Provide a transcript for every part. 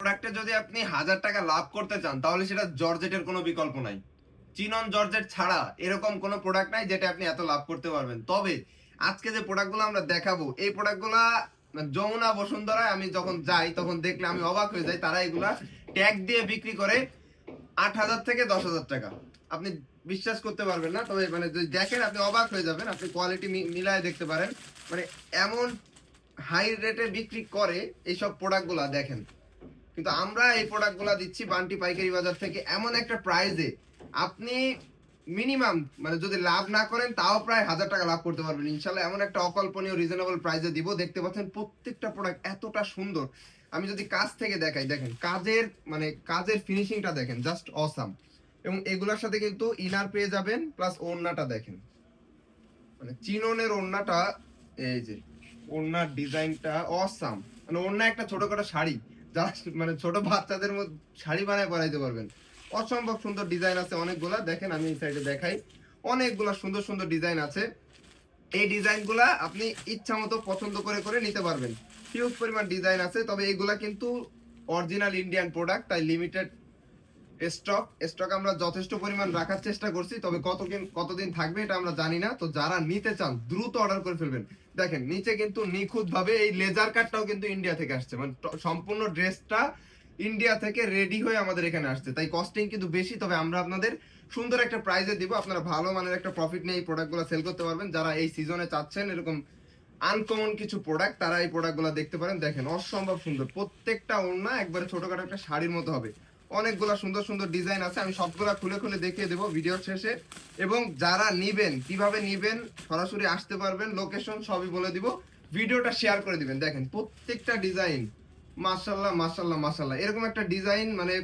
প্রোডাক্টে যদি আপনি 1000 টাকা লাভ করতে চান তাহলে সেটা জর্জেটের কোনো বিকল্প নাই। চিনন জর্জেট ছাড়া এরকম কোনো প্রোডাক্ট নাই যেটা আপনি এত লাভ করতে পারবেন। তবে আজকে যে প্রোডাক্টগুলো আমরা দেখাবো এই প্রোডাক্টগুলা যমুনা বসুন্ধরায় আমি যখন যাই তখন দেখলে আমি অবাক হয়ে যাই। তারা এগুলা ট্যাগ দিয়ে বিক্রি করে 8,000 থেকে 10,000 টাকা। আপনি বিশ্বাস করতে পারবেন না, তবে মানে যদি দেখেন আপনি অবাক হয়ে যাবেন। আপনি কোয়ালিটি মিলায় দেখতে পারেন, মানে এমন হাই রেটে বিক্রি করে এইসব প্রোডাক্টগুলা দেখেন। কিন্তু আমরা এই প্রোডাক্টগুলা দিচ্ছি বান্টি পাইকারি বাজার থেকে এমন একটা প্রাইসে আপনি মিনিমাম মানে যদি লাভ না করেন তাও প্রায় 1000 টাকা লাভ করতে পারবেন ইনশাল্লাহ। এমন একটা অকল্পনীয় রিজনেবল প্রাইসে দিব। দেখতে পাচ্ছেন প্রত্যেকটা প্রোডাক্ট এতটা সুন্দর। আমি যদি কাজ থেকে দেখাই, দেখেন কাজের ফিনিশিংটা দেখেন, জাস্ট অসাম। এবং এগুলোর সাথে কিন্তু ইনার পেয়ে যাবেন, প্লাস ওড়নাটা দেখেন, মানে চিননের ওড়নাটা, এই যে ওড়নার ডিজাইনটা অসাম। মানে ওড়না একটা ছোটখাটো শাড়ি, জাস্ট মানে ছোট বাচ্চাদের মধ্যে শাড়ি বানায় পরাইতে পারবেন। অসম্ভব সুন্দর ডিজাইন আছে অনেকগুলা। দেখেন আমি এই সাইডে দেখাই, অনেকগুলা সুন্দর সুন্দর ডিজাইন আছে। এই ডিজাইনগুলা আপনি ইচ্ছা মতো পছন্দ করে করে নিতে পারবেন। হিউজ পরিমাণ ডিজাইন আছে, তবে এইগুলা কিন্তু অরিজিনাল ইন্ডিয়ান প্রোডাক্ট, তাই লিমিটেড স্টক আমরা যথেষ্ট পরিমাণ রাখার চেষ্টা করছি। তবে কতদিন থাকবে এটা আমরা জানি না। তো যারা নিতে চান দ্রুত অর্ডার করে ফেলবেন। দেখেন নিচে কিন্তু নিখুঁত ভাবে এই লেজার কাটটাও কিন্তু ইন্ডিয়া থেকে আসছে, মানে সম্পূর্ণ ড্রেসটা ইন্ডিয়া থেকে রেডি হয়ে আমাদের এখানে আসছে। তাই কস্টিং কিন্তু বেশি, তবে আমরা আপনাদের সুন্দর একটা প্রাইজে দিব। আপনারা ভালো মানের একটা প্রফিট নিয়ে এই প্রোডাক্টগুলো সেল করতে পারবেন। যারা এই সিজনে চাচ্ছেন এরকম আনকমন কিছু প্রোডাক্ট, তারা এই প্রোডাক্টগুলো দেখতে পারেন। দেখেন অসম্ভব সুন্দর, প্রত্যেকটা ওড়না একবারে ছোটখাটো একটা শাড়ির মতো হবে। অনেকগুলা সুন্দর সুন্দর ডিজাইন আছে, আমি সবগুলা খুলে খুলে দেখিয়ে দেবো ভিডিওর শেষে। এবং যারা নিবেন, কিভাবে নিবেন, সরাসরি আসতে পারবেন, লোকেশন সবই বলে দিব। ভিডিওটা শেয়ার করে দিবেন। দেখেন প্রত্যেকটা ডিজাইন মাশাআল্লাহ মাশাআল্লাহ মাশাআল্লাহ। এরকম একটা ডিজাইন মানে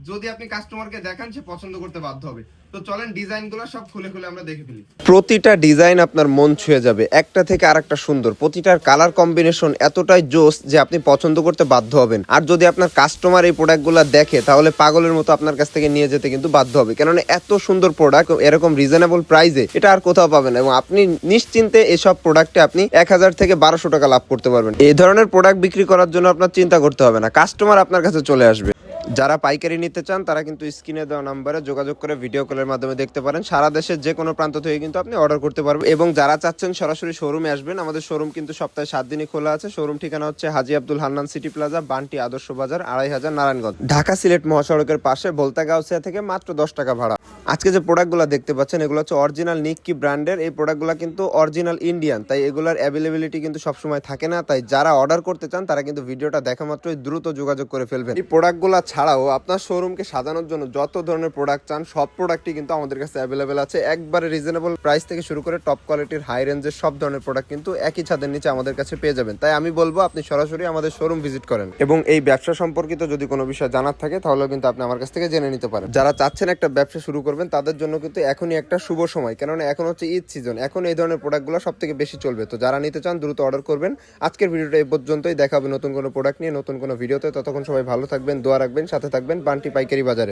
যদি আপনি কাস্টমারকে দেখান সে পছন্দ করতে বাধ্য হবে। তো চলেন ডিজাইনগুলো সব খুলে খুলে আমরা দেখে ফেলি। প্রতিটা ডিজাইন আপনার মন ছুঁয়ে যাবে, একটা থেকে আরেকটা সুন্দর। প্রতিটার কালার কম্বিনেশন এতটাই জোস যে আপনি পছন্দ করতে বাধ্য হবেন। আর যদি আপনার কাস্টমার এই প্রোডাক্টগুলো দেখে তাহলে পাগলের মতো আপনার কাছ থেকে নিয়ে যেতে কিন্তু বাধ্য হবে, কেননা এত সুন্দর প্রোডাক্ট এরকম রিজনেবল প্রাইসে এটা আর কোথাও পাবেন না। এবং আপনি নিশ্চিন্তে এসব প্রোডাক্টে আপনি 1000 থেকে 1200 টাকা লাভ করতে পারবেন। এই ধরনের প্রোডাক্ট বিক্রি করার জন্য আপনার চিন্তা করতে হবে না, কাস্টমার আপনার কাছে চলে আসবে। যারা পাইকারি নিতে চান তারা কিন্তু স্ক্রিনে দেওয়া নাম্বারে যোগাযোগ করে ভিডিও কলের মাধ্যমে দেখতে পারেন। সারা দেশের যে কোনো প্রান্ত থেকে কিন্তু আপনি অর্ডার করতে পারবেন। এবং যারা চাচ্ছেন সরাসরি শোরুমে আসবেন, আমাদের শোরুম কিন্তু সপ্তাহে 7 দিনই খোলা আছে। শোরুম ঠিকানা হচ্ছে হাজী আব্দুল হান্নান সিটি প্লাজা, বান্টি আদর্শ বাজার, 2500 নারায়ণগঞ্জ, ঢাকা সিলেট মহাসড়কের পাশে, বলতা গাউসিয়া থেকে মাত্র 10 টাকা ভাড়া। আজকে যে প্রোডাক্টগুলো দেখতে পাচ্ছেন এগুলো হচ্ছে অরিজিনাল নিক্কি ব্র্যান্ডের। এই প্রোডাক্টগুলো কিন্তু অরিজিনাল ইন্ডিয়ান, তাই এগুলোর অ্যাভেলেবিলিটি কিন্তু সবসময় থাকে না। তাই যারা অর্ডার করতে চান তারা কিন্তু ভিডিওটা দেখা মাত্রই দ্রুত যোগাযোগ করে ফেলবেন। এই প্রোডাক্টগুলো ছাড়াও আপনার শোরুমকে সাজানোর জন্য যত ধরনের প্রোডাক্ট চান সব প্রোডাক্টই কিন্তু আমাদের কাছে অ্যাভেলেবেল আছে। একবারে রিজনেবল প্রাইস থেকে শুরু করে টপ কোয়ালিটির হাই রেঞ্জের সব ধরনের প্রোডাক্ট কিন্তু একই ছাদের নিচে আমাদের কাছে পেয়ে যাবেন। তাই আমি বলবো আপনি সরাসরি আমাদের শোরুম ভিজিট করেন। এবং এই ব্যবসা সম্পর্কিত যদি কোনো বিষয় জানার থাকে তাহলে কিন্তু আপনি আমার কাছ থেকে জেনে নিতে পারেন। যারা চাচ্ছেন একটা ব্যবসা শুরু করবেন তাদের জন্য কিন্তু এখনই একটা শুভ সময়, কেননা এখন হচ্ছে ঈদ সিজন, এখন এই ধরনের প্রোডাক্টগুলো সব থেকে বেশি চলবে। তো যারা নিতে চান দ্রুত অর্ডার করবেন। আজকের ভিডিওটা এই পর্যন্তই, দেখা হবে নতুন কোনো প্রোডাক্ট নিয়ে নতুন কোনো ভিডিওতে। ততক্ষণ সবাই ভালো থাকবেন, দোয়া রাখবেন, সাথে থাকবেন বান্টি পাইকারি বাজারে।